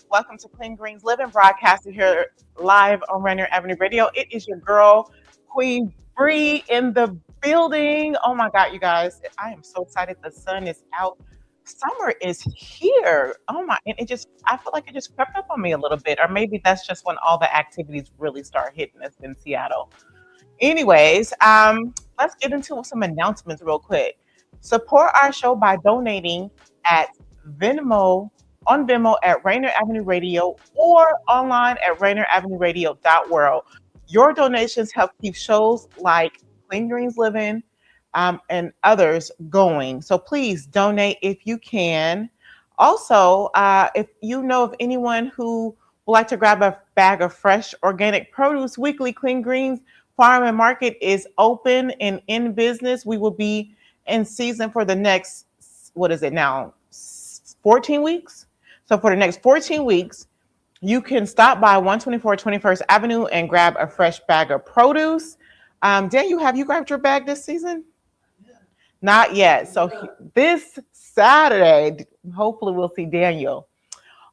Welcome to Clean Greens Living, broadcasting here live on Rainier Avenue Radio. It is your girl, Queen Bree, in the building. Oh my God, you guys, I am so excited. The sun is out. Summer is here. Oh my, and I feel like it just crept up on me a little bit, or maybe that's just when all the activities really start hitting us in Seattle. Anyways, let's get into some announcements real quick. Support our show by donating at Venmo on Venmo at Rainier Avenue Radio or online at rainieravenue.radio.world. Your donations help keep shows like Clean Greens Living and others going. So please donate if you can. Also, if you know of anyone who would like to grab a bag of fresh organic produce, weekly Clean Greens Farm and Market is open and in business. We will be in season for the next, 14 weeks? So for the next 14 weeks, you can stop by 124 21st Avenue and grab a fresh bag of produce. Daniel, have you grabbed your bag this season? Yeah. Not yet. So this Saturday, hopefully we'll see Daniel.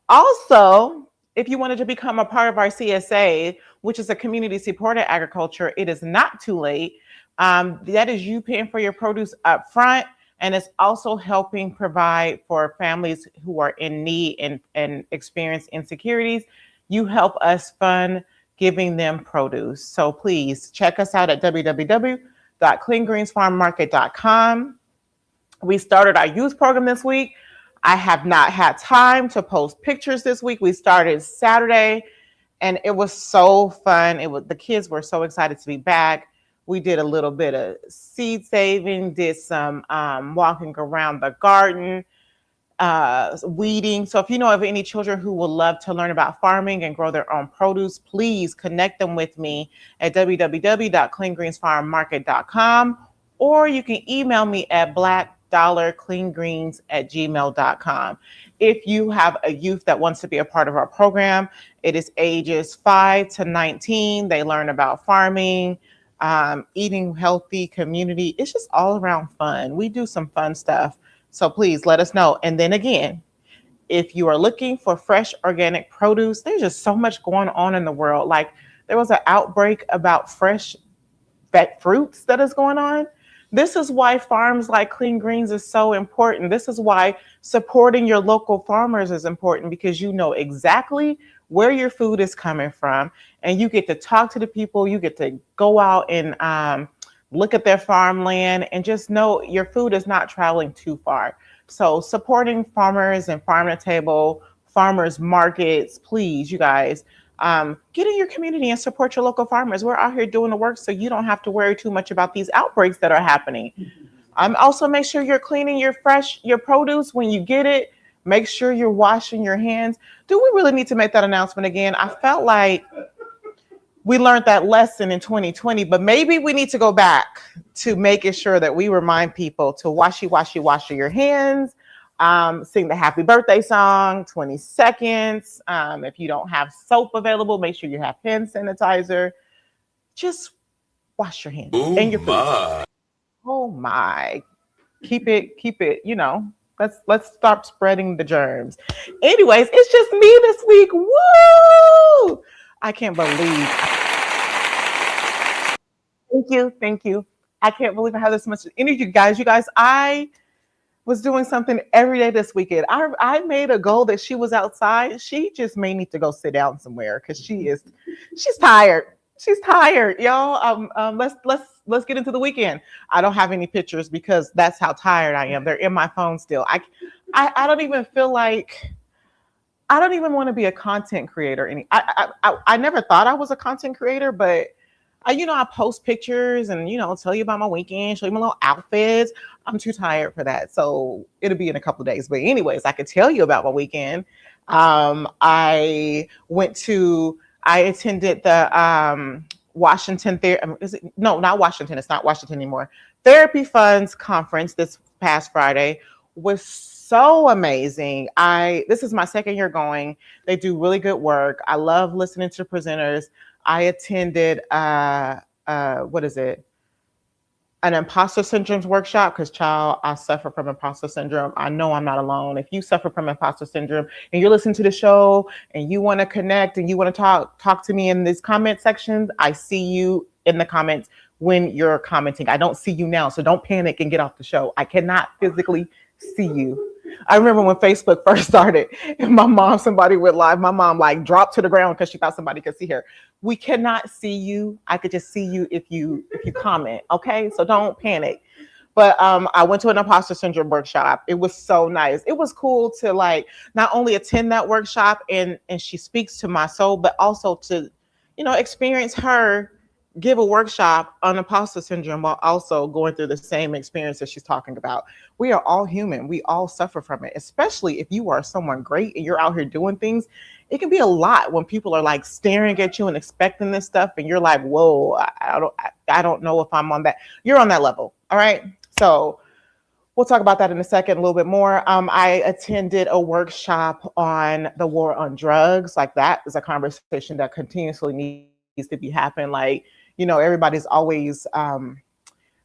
Also, if you wanted to become a part of our CSA, which is a community supported agriculture, it is not too late. That is you paying for your produce up front. And it's also helping provide for families who are in need and experience insecurities. You help us fund giving them produce. So please check us out at www.cleangreensfarmmarket.com. We started our youth program this week. I have not had time to post pictures this week. We started Saturday and it was so fun. The kids were so excited to be back. We did a little bit of seed saving, did some walking around the garden, weeding. So if you know of any children who would love to learn about farming and grow their own produce, please connect them with me at www.cleangreensfarmmarket.com, or you can email me at blackdollarcleangreens@gmail.com. If you have a youth that wants to be a part of our program, it is ages 5 to 19. They learn about farming, eating healthy, community. It's just all around fun. We do some fun stuff. So please let us know. And then again, if you are looking for fresh organic produce, there's just so much going on in the world. Like there was an outbreak about fresh fruits that is going on. This is why farms like Clean Greens is so important. This is why supporting your local farmers is important, because you know exactly where your food is coming from, and you get to talk to the people. You get to go out and look at their farmland and just know your food is not traveling too far. So supporting farmers and farm to table, farmers markets, please, you guys, get in your community and support your local farmers. We're out here doing the work so you don't have to worry too much about these outbreaks that are happening. Also make sure you're cleaning your produce when you get it. Make sure you're washing your hands. Do we really need to make that announcement again? I felt like we learned that lesson in 2020, but maybe we need to go back to making sure that we remind people to wash your hands, sing the happy birthday song, 20 seconds. If you don't have soap available, make sure you have hand sanitizer. Just wash your hands and your food. Oh my, keep it, let's stop spreading the germs. Anyways, it's just me this week. Woo! I can't believe. Thank you. I can't believe I have this much energy, guys. You guys, I was doing something every day this weekend. I made a goal that she was outside. She just may need to go sit down somewhere because she's tired. She's tired, y'all. Let's get into the weekend. I don't have any pictures because that's how tired I am. They're in my phone still. I don't even feel like. I don't even want to be a content creator. I never thought I was a content creator, but I post pictures and, tell you about my weekend, show you my little outfits. I'm too tired for that. So it'll be in a couple of days. But anyways, I could tell you about my weekend. I went to I attended the Washington is it, no, not Washington. It's not Washington anymore. Therapy Funds Conference this past Friday was so amazing. This is my second year going. They do really good work. I love listening to presenters. I attended what is it? An imposter syndrome workshop, because child, I suffer from imposter syndrome. I know I'm not alone. If you suffer from imposter syndrome and you're listening to the show and you want to connect and you want to talk to me in these comment sections, I see you in the comments when you're commenting. I don't see you now, so don't panic and get off the show. I cannot physically see you. I remember when Facebook first started and somebody went live, my mom like dropped to the ground because she thought somebody could see her. We cannot see you. I could just see you if you comment. Okay, so don't panic. But I went to an imposter syndrome workshop. It was so nice. It was cool to like not only attend that workshop and she speaks to my soul, but also to, experience her give a workshop on imposter syndrome while also going through the same experience that she's talking about. We are all human. We all suffer from it, especially if you are someone great and you're out here doing things. It can be a lot when people are like staring at you and expecting this stuff. And you're like, whoa, I don't know if I'm on that. You're on that level. All right. So we'll talk about that in a second, a little bit more. I attended a workshop on the war on drugs. Like that is a conversation that continuously needs to be happening. Like, everybody's always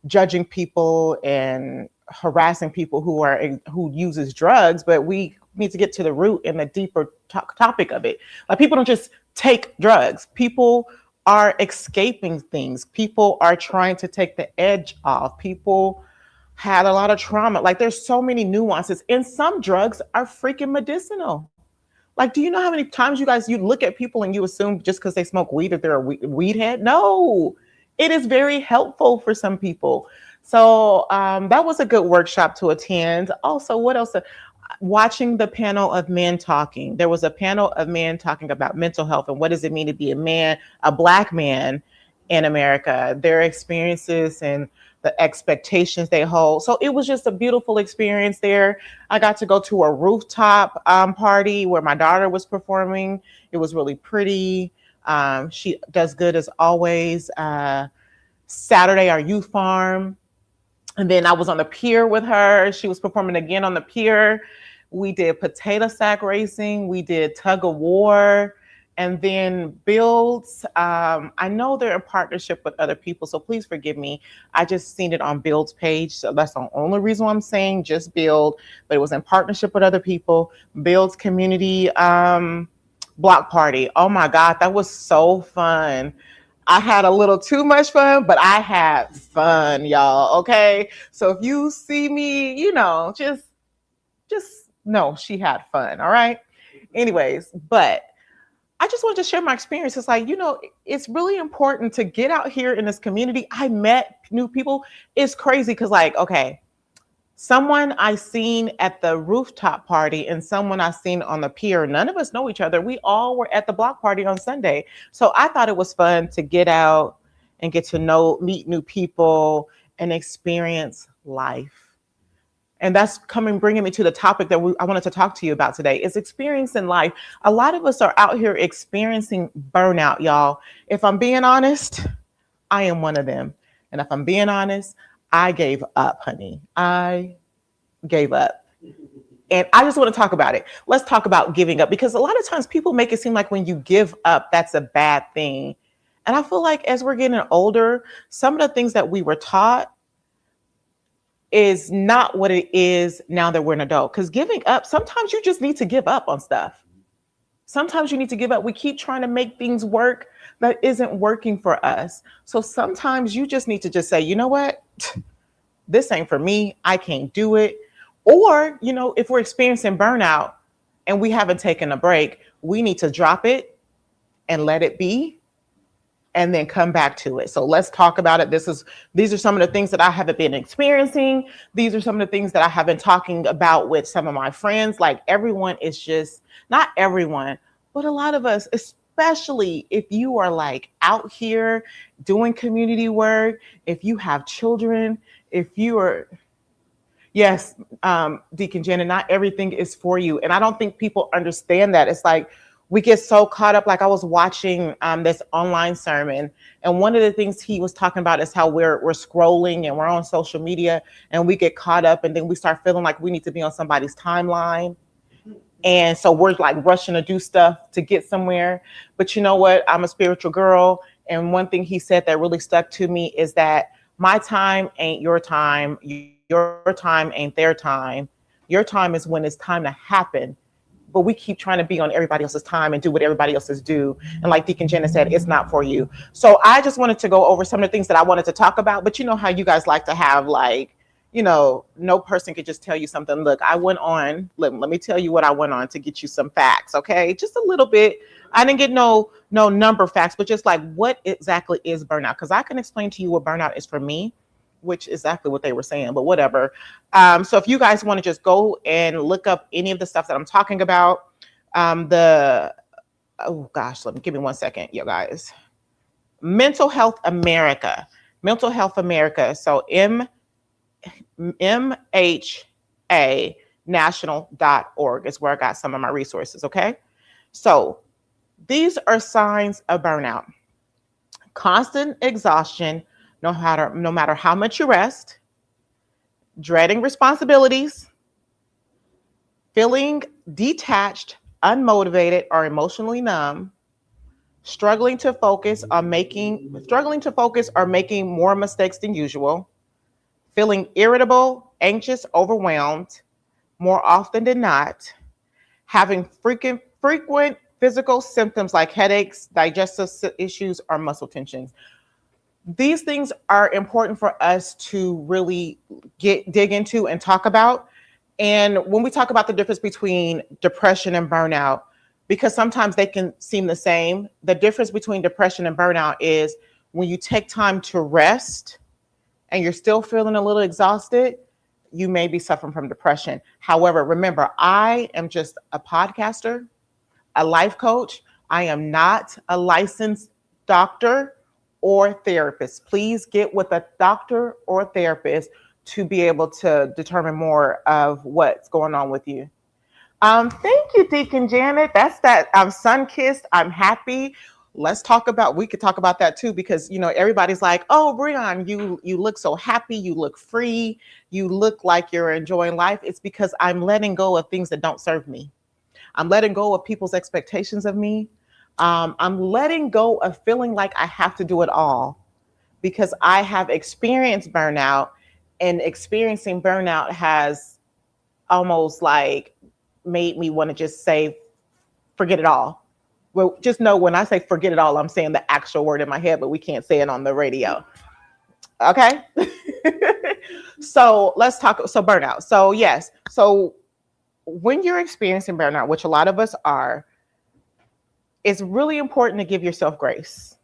judging people and harassing people who uses drugs, but we need to get to the root and the deeper topic of it. Like people don't just take drugs. People are escaping things. People are trying to take the edge off. People had a lot of trauma. Like there's so many nuances, and some drugs are freaking medicinal. Like, do you know how many times you look at people and you assume just because they smoke weed that they're a weed head? No, it is very helpful for some people. So that was a good workshop to attend. Also, what else? Watching the panel of men talking. There was a panel of men talking about mental health and what does it mean to be a man, a Black man in America, their experiences and the expectations they hold. So it was just a beautiful experience there. I got to go to a rooftop party where my daughter was performing. It was really pretty. She does good as always. Saturday, our youth farm. And then I was on the pier with her. She was performing again on the pier. We did potato sack racing. We did tug of war. And then Builds, I know they're in partnership with other people, so please forgive me. I just seen it on Build's page, so that's the only reason why I'm saying just Build, but it was in partnership with other people. Build's community block party. Oh my God, that was so fun. I had a little too much fun, but I had fun, y'all, okay? So if you see me, just know she had fun, all right? Anyways, but I just wanted to share my experience. It's like, it's really important to get out here in this community. I met new people. It's crazy because okay, someone I seen at the rooftop party and someone I seen on the pier, none of us know each other. We all were at the block party on Sunday. So I thought it was fun to get out and get to meet new people and experience life. And that's bringing me to the topic that I wanted to talk to you about today is experiencing life. A lot of us are out here experiencing burnout, y'all. If I'm being honest, I am one of them. And if I'm being honest, I gave up, honey. I gave up. And I just want to talk about it. Let's talk about giving up, because a lot of times people make it seem like when you give up, that's a bad thing. And I feel like as we're getting older, some of the things that we were taught is not what it is now that we're an adult. Because giving up, sometimes you just need to give up on stuff. Sometimes you need to give up. We keep trying to make things work that isn't working for us. So sometimes you just need to just say, you know what? This ain't for me. I can't do it. Or, if we're experiencing burnout and we haven't taken a break, we need to drop it and let it be, and then come back to it. So let's talk about it. These are some of the things that I haven't been experiencing. These are some of the things that I have been talking about with some of my friends. Like everyone is just, not everyone, but a lot of us, especially if you are like out here doing community work, if you have children, if you are, yes, Deacon Janet, not everything is for you. And I don't think people understand that. It's like, We get so caught up. Like I was watching this online sermon, and one of the things he was talking about is how we're scrolling and we're on social media, and we get caught up, and then we start feeling like we need to be on somebody's timeline. And so we're like rushing to do stuff to get somewhere. But you know what? I'm a spiritual girl. And one thing he said that really stuck to me is that my time ain't your time. Your time ain't their time. Your time is when it's time to happen. But we keep trying to be on everybody else's time and do what everybody else's do. And like Deacon Jenna said, it's not for you. So I just wanted to go over some of the things that I wanted to talk about. But you know how you guys like to have like, no person could just tell you something. Look, I went on, let me tell you what I went on to get you some facts, okay? Just a little bit. I didn't get no number facts, but just like what exactly is burnout? Because I can explain to you what burnout is for me, which is exactly what they were saying, but whatever. So if you guys want to just go and look up any of the stuff that I'm talking about, oh gosh, give me 1 second, you guys. Mental Health America. So MHA national.org is where I got some of my resources, okay? So these are signs of burnout. Constant exhaustion, no matter how much you rest, dreading responsibilities, feeling detached, unmotivated, or emotionally numb, struggling to focus or making more mistakes than usual, feeling irritable, anxious, overwhelmed, more often than not, having frequent physical symptoms like headaches, digestive issues, or muscle tensions. These things are important for us to really dig into and talk about. And when we talk about the difference between depression and burnout, because sometimes they can seem the same, the difference between depression and burnout is when you take time to rest and you're still feeling a little exhausted, you may be suffering from depression. However, remember, I am just a podcaster, a life coach. I am not a licensed doctor or therapist. Please get with a doctor or therapist to be able to determine more of what's going on with you. Thank you, Deacon Janet. That's that. I'm sun-kissed. I'm happy. We could talk about that too, because everybody's like, oh, Breon, you look so happy, you look free, you look like you're enjoying life. It's because I'm letting go of things that don't serve me. I'm letting go of people's expectations of me. I'm letting go of feeling like I have to do it all, because I have experienced burnout, and experiencing burnout has almost like made me want to just say, forget it all. Well, just know when I say forget it all, I'm saying the actual word in my head, but we can't say it on the radio. Okay. So let's talk. So burnout. So yes. So when you're experiencing burnout, which a lot of us are, it's really important to give yourself grace.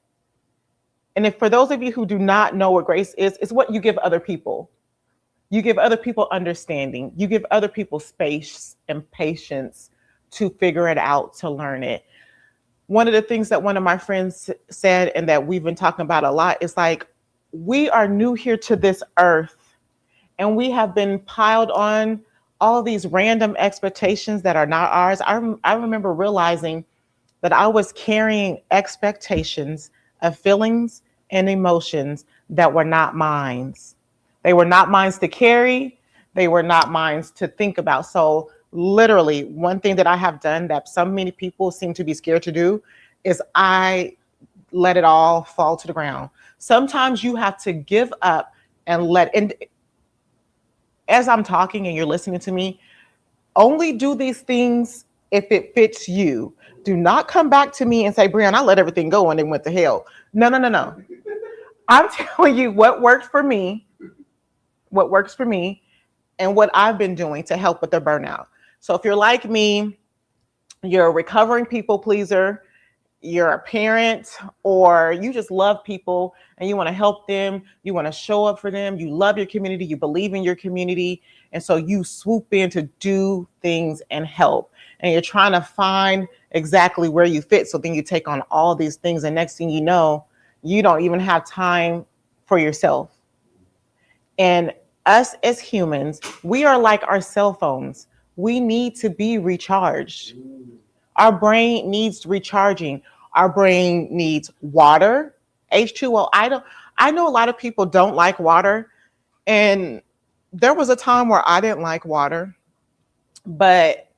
And if for those of you who do not know what grace is, it's what you give other people. You give other people understanding. You give other people space and patience to figure it out, to learn it. One of the things that one of my friends said, and that we've been talking about a lot, is like, we are new here to this earth, and we have been piled on all these random expectations that are not ours. I remember realizing that I was carrying expectations of feelings and emotions that were not mine. They were not mine to carry. They were not mine to think about. So literally, one thing that I have done that so many people seem to be scared to do is I let it all fall to the ground. Sometimes you have to give up and as I'm talking and you're listening to me, only do these things if it fits you. Do not come back to me and say, Breon, I let everything go and then went to hell. No. I'm telling you what works for me, and what I've been doing to help with the burnout. So if you're like me, you're a recovering people pleaser, you're a parent, or you just love people and you want to help them, you want to show up for them, you love your community, you believe in your community, and so you swoop in to do things and help, and you're trying to find exactly where you fit. So then you take on all these things, and next thing you know, you don't even have time for yourself. And us as humans, we are like our cell phones. We need to be recharged. Our brain needs recharging. Our brain needs water, H2O. I know a lot of people don't like water, and there was a time where I didn't like water, but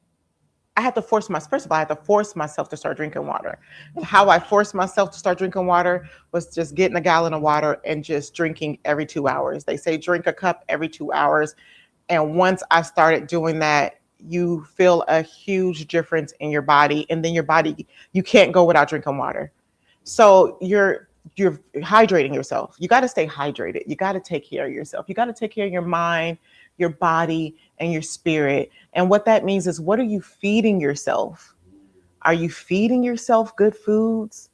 I had to force myself. First of all, I had to force myself to start drinking water. And how I forced myself to start drinking water was just getting a gallon of water and just drinking every 2 hours. They say drink a cup every 2 hours. And once I started doing that, you feel a huge difference in your body. And then your body, you can't go without drinking water. So you're hydrating yourself. You got to stay hydrated. You got to take care of yourself. You got to take care of your mind, your body, and your spirit. And what that means is, what are you feeding yourself? Are you feeding yourself good foods?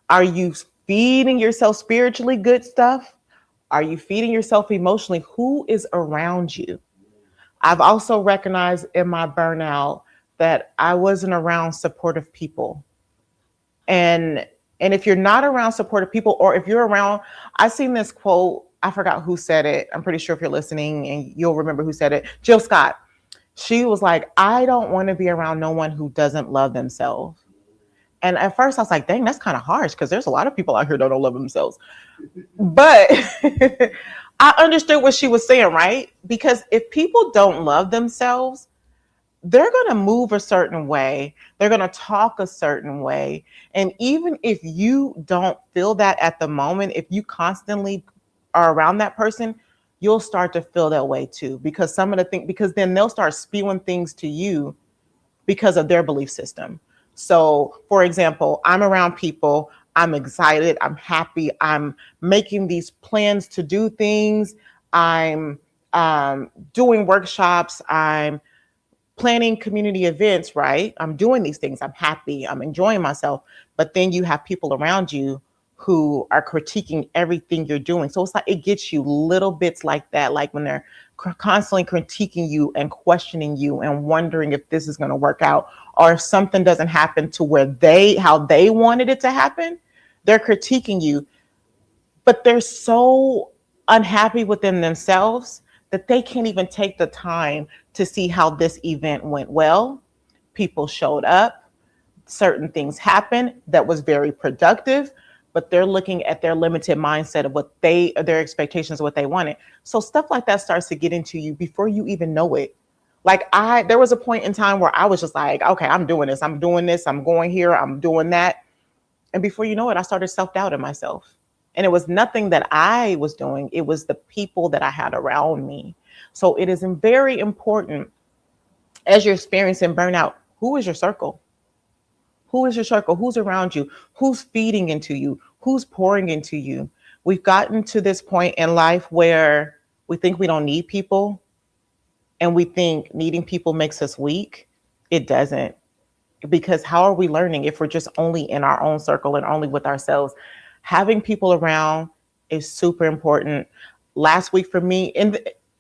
Are you feeding yourself spiritually good stuff? Are you feeding yourself emotionally? Who is around you? I've also recognized in my burnout that I wasn't around supportive people. And and if you're not around supportive people, or if you're around, I seen this quote, I forgot who said it. I'm pretty sure if you're listening and you'll remember who said it. Jill Scott. She was like, I don't want to be around no one who doesn't love themselves. And at first I was like, dang, that's kind of harsh, because there's a lot of people out here that don't love themselves. But I understood what she was saying, right? Because if people don't love themselves, they're going to move a certain way. They're going to talk a certain way. And even if you don't feel that at the moment, if you constantly are around that person, you'll start to feel that way too. Because some of the things, because then they'll start spewing things to you because of their belief system. So, for example, I'm around people, I'm excited, I'm happy, I'm making these plans to do things, I'm doing workshops, I'm planning community events, right? I'm doing these things. I'm happy. I'm enjoying myself. But then you have people around you who are critiquing everything you're doing. So it's like it gets you little bits like that, like when they're constantly critiquing you and questioning you and wondering if this is going to work out, or if something doesn't happen to where how they wanted it to happen. They're critiquing you, but they're so unhappy within themselves that they can't even take the time to see how this event went well. People showed up, certain things happened that was very productive, but they're looking at their limited mindset of their expectations of what they wanted. So stuff like that starts to get into you before you even know it. Like there was a point in time where I was just like, okay, I'm doing this, I'm going here, I'm doing that. And before you know it, I started self-doubting myself. And it was nothing that I was doing. It was the people that I had around me. So it is very important, as you're experiencing burnout, who is your circle? Who is your circle? Who's around you? Who's feeding into you? Who's pouring into you? We've gotten to this point in life where we think we don't need people, and we think needing people makes us weak. It doesn't. Because how are we learning if we're just only in our own circle and only with ourselves? Having people around is super important. Last week for me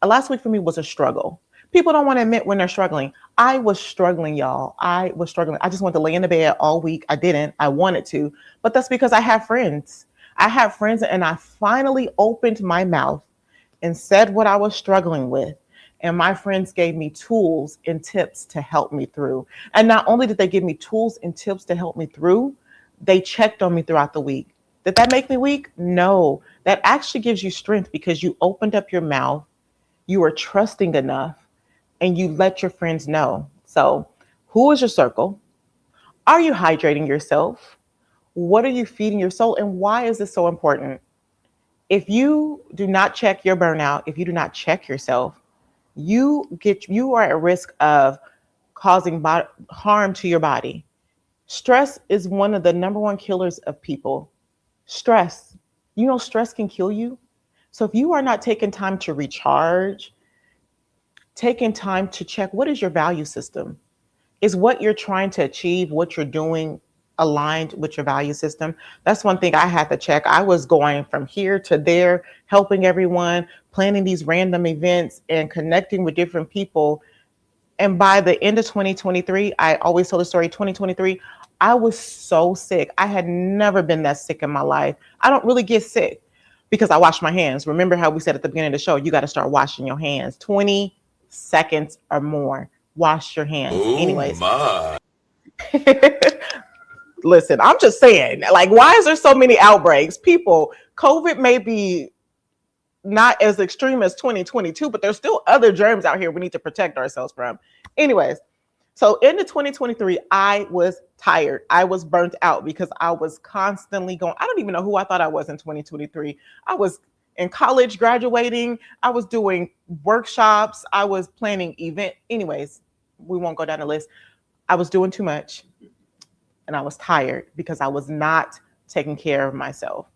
was a struggle. People don't want to admit when they're struggling. I was struggling, y'all. I was struggling. I just wanted to lay in the bed all week. I didn't. I wanted to, but that's because I have friends. I have friends, and I finally opened my mouth and said what I was struggling with. And my friends gave me tools and tips to help me through. And not only did they give me tools and tips to help me through, they checked on me throughout the week. Did that make me weak? No. That actually gives you strength, because you opened up your mouth, you were trusting enough, and you let your friends know. So, who is your circle? Are you hydrating yourself? What are you feeding your soul? And why is this so important? If you do not check your burnout, if you do not check yourself, you are at risk of causing harm to your body. Stress is one of the number one killers of people. Stress, stress can kill you. So if you are not taking time to recharge, taking time to check, what is your value system? Is what you're trying to achieve, what you're doing, aligned with your value system? That's one thing I had to check. I was going from here to there, helping everyone, planning these random events and connecting with different people. And by the end of 2023, I always tell the story, 2023, I was so sick. I had never been that sick in my life. I don't really get sick because I wash my hands. Remember how we said at the beginning of the show, you got to start washing your hands 20 seconds or more. Wash your hands. Anyways. Listen, I'm just saying, like, why is there so many outbreaks? People, COVID may be not as extreme as 2022, but there's still other germs out here we need to protect ourselves from. Anyways, so into 2023, I was tired. I was burnt out because I was constantly going. I don't even know who I thought I was in 2023. I was in college graduating. I was doing workshops. I was planning event. Anyways, we won't go down the list. I was doing too much and I was tired because I was not taking care of myself.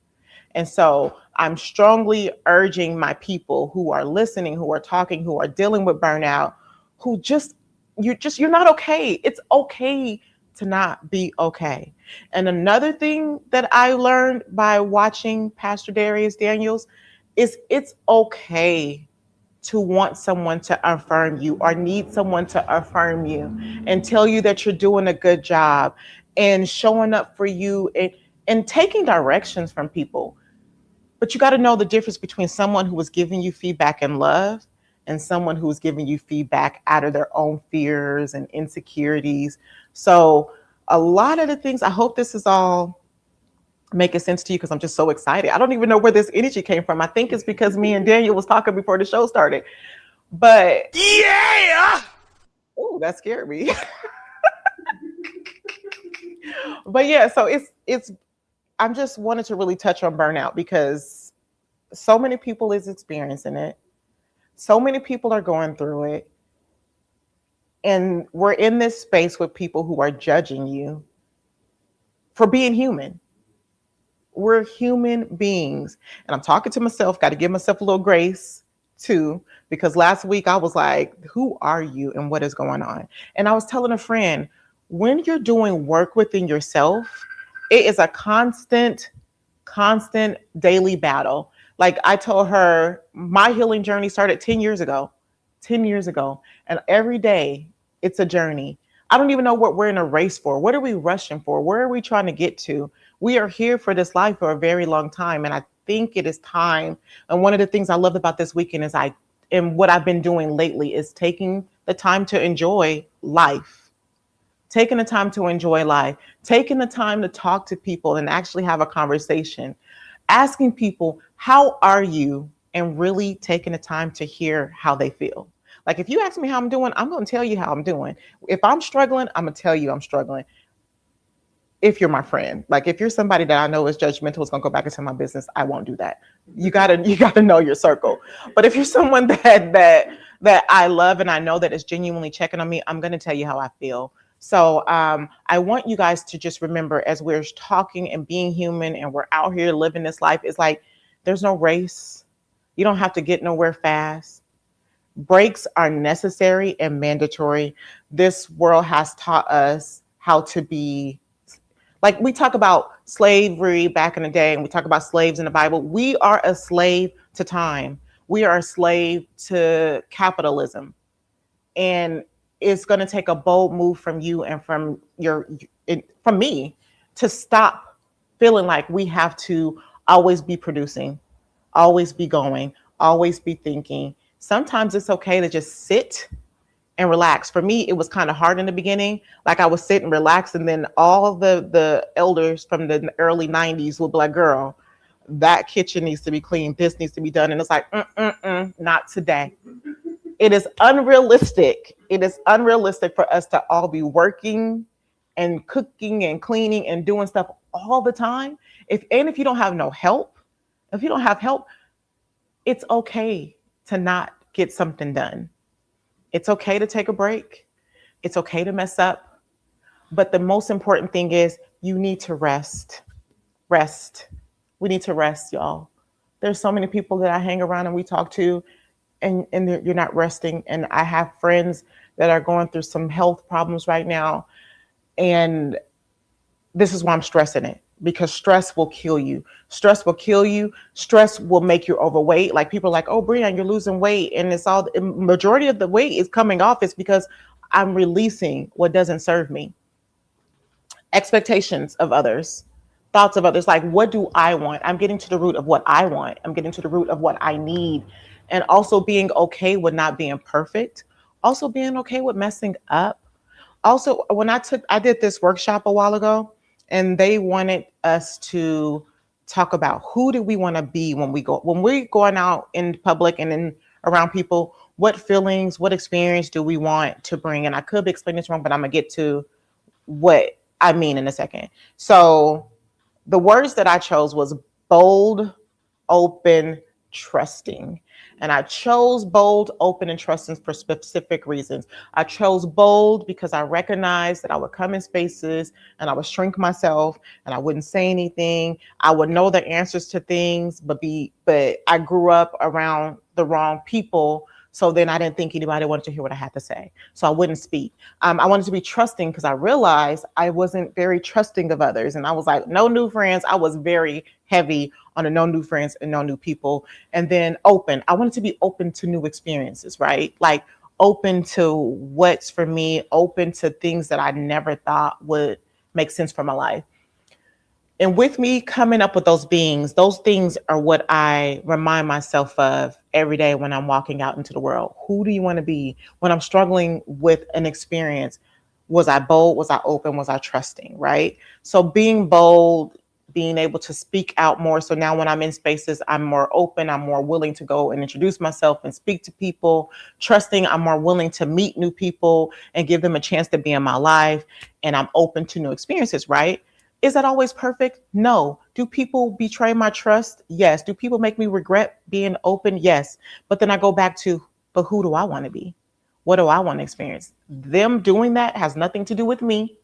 And so I'm strongly urging my people who are listening, who are talking, who are dealing with burnout, who you're not okay. It's okay to not be okay. And another thing that I learned by watching Pastor Darius Daniels is it's okay to want someone to affirm you or need someone to affirm you and tell you that you're doing a good job and showing up for you and taking directions from people. But you got to know the difference between someone who is giving you feedback in love and someone who is giving you feedback out of their own fears and insecurities. So a lot of the things, I hope this is all making sense to you because I'm just so excited. I don't even know where this energy came from. I think it's because me and Daniel was talking before the show started. But yeah, oh, that scared me. But yeah, so it's I'm just wanted to really touch on burnout because so many people is experiencing it. So many people are going through it. And we're in this space with people who are judging you for being human. We're human beings. And I'm talking to myself, got to give myself a little grace too, because last week I was like, who are you and what is going on? And I was telling a friend, when you're doing work within yourself, it is a constant daily battle. Like I told her, my healing journey started 10 years ago. And every day it's a journey. I don't even know what we're in a race for. What are we rushing for? Where are we trying to get to? We are here for this life for a very long time. And I think it is time. And one of the things I loved about this weekend is and what I've been doing lately is taking the time to enjoy life. Taking the time to enjoy life, taking the time to talk to people and actually have a conversation, asking people, how are you? And really taking the time to hear how they feel. Like if you ask me how I'm doing, I'm going to tell you how I'm doing. If I'm struggling, I'm going to tell you I'm struggling. If you're my friend, like if you're somebody that I know is judgmental, is going to go back into my business, I won't do that. You gotta know your circle. But if you're someone that I love and I know that is genuinely checking on me, I'm going to tell you how I feel. So I want you guys to just remember as we're talking and being human and we're out here living this life, it's like there's no race. You don't have to get nowhere fast. Breaks are necessary and mandatory. This world has taught us how to be, like we talk about slavery back in the day and we talk about slaves in the Bible. We are a slave to time. We are a slave to capitalism. And it's going to take a bold move from you and from me to stop feeling like we have to always be producing, always be going, always be thinking. Sometimes it's okay to just sit and relax. For me, it was kind of hard in the beginning. Like I would sit and relax, and then all the elders from the early 90s would be like, girl, that kitchen needs to be cleaned. This needs to be done. And it's like, not today. It is unrealistic. It is unrealistic for us to all be working and cooking and cleaning and doing stuff all the time. If you don't have help, it's okay to not get something done. It's okay to take a break. It's okay to mess up. But the most important thing is you need to rest. Rest. We need to rest, y'all. There's so many people that I hang around and we talk to, and you're not resting. And I have friends that are going through some health problems right now. And this is why I'm stressing it, because stress will kill you. Stress will kill you. Stress will make you overweight. Like people are like, oh, Brian, you're losing weight. And it's all, majority of the weight is coming off. It's because I'm releasing what doesn't serve me. Expectations of others, thoughts of others. Like, what do I want? I'm getting to the root of what I want. I'm getting to the root of what I need. And also being okay with not being perfect. Also being okay with messing up. Also, when I did this workshop a while ago, and they wanted us to talk about who do we want to be when we're going out in public and in around people. What feelings, what experience do we want to bring? And I could be explaining this wrong, but I'm gonna get to what I mean in a second. So the words that I chose was bold, open, trusting. And I chose bold, open, and trusting for specific reasons. I chose bold because I recognized that I would come in spaces and I would shrink myself and I wouldn't say anything. I would know the answers to things, but I grew up around the wrong people. So then I didn't think anybody wanted to hear what I had to say. So I wouldn't speak. I wanted to be trusting because I realized I wasn't very trusting of others. And I was like, no new friends. I was very heavy on the no new friends and no new people. And then open. I wanted to be open to new experiences, right? Like open to what's for me, open to things that I never thought would make sense for my life. And with me coming up with those things are what I remind myself of every day when I'm walking out into the world. Who do you want to be? When I'm struggling with an experience, was I bold? Was I open? Was I trusting? Right? So being bold, being able to speak out more. So now when I'm in spaces, I'm more open. I'm more willing to go and introduce myself and speak to people. Trusting, I'm more willing to meet new people and give them a chance to be in my life. And I'm open to new experiences, right? Is that always perfect? No. Do people betray my trust? Yes. Do people make me regret being open? Yes. But then I go back to, but who do I want to be? What do I want to experience? Them doing that has nothing to do with me.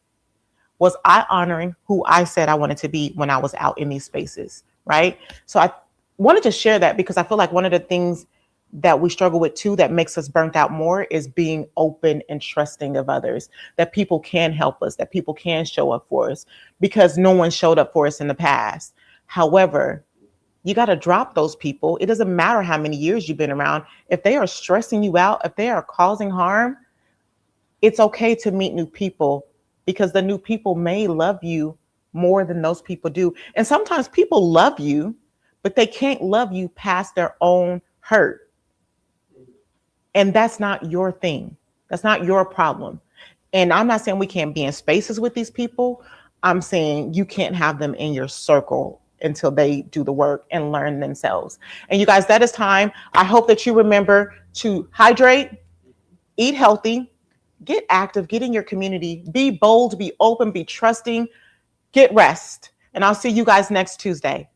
Was I honoring who I said I wanted to be when I was out in these spaces? Right. So I wanted to share that because I feel like one of the things that we struggle with too that makes us burnt out more is being open and trusting of others, that people can help us, that people can show up for us because no one showed up for us in the past. However, you got to drop those people. It doesn't matter how many years you've been around. If they are stressing you out, if they are causing harm, it's okay to meet new people because the new people may love you more than those people do. And sometimes people love you, but they can't love you past their own hurt. And that's not your thing. That's not your problem. And I'm not saying we can't be in spaces with these people. I'm saying you can't have them in your circle until they do the work and learn themselves. And you guys, that is time. I hope that you remember to hydrate, eat healthy, get active, get in your community, be bold, be open, be trusting, get rest. And I'll see you guys next Tuesday.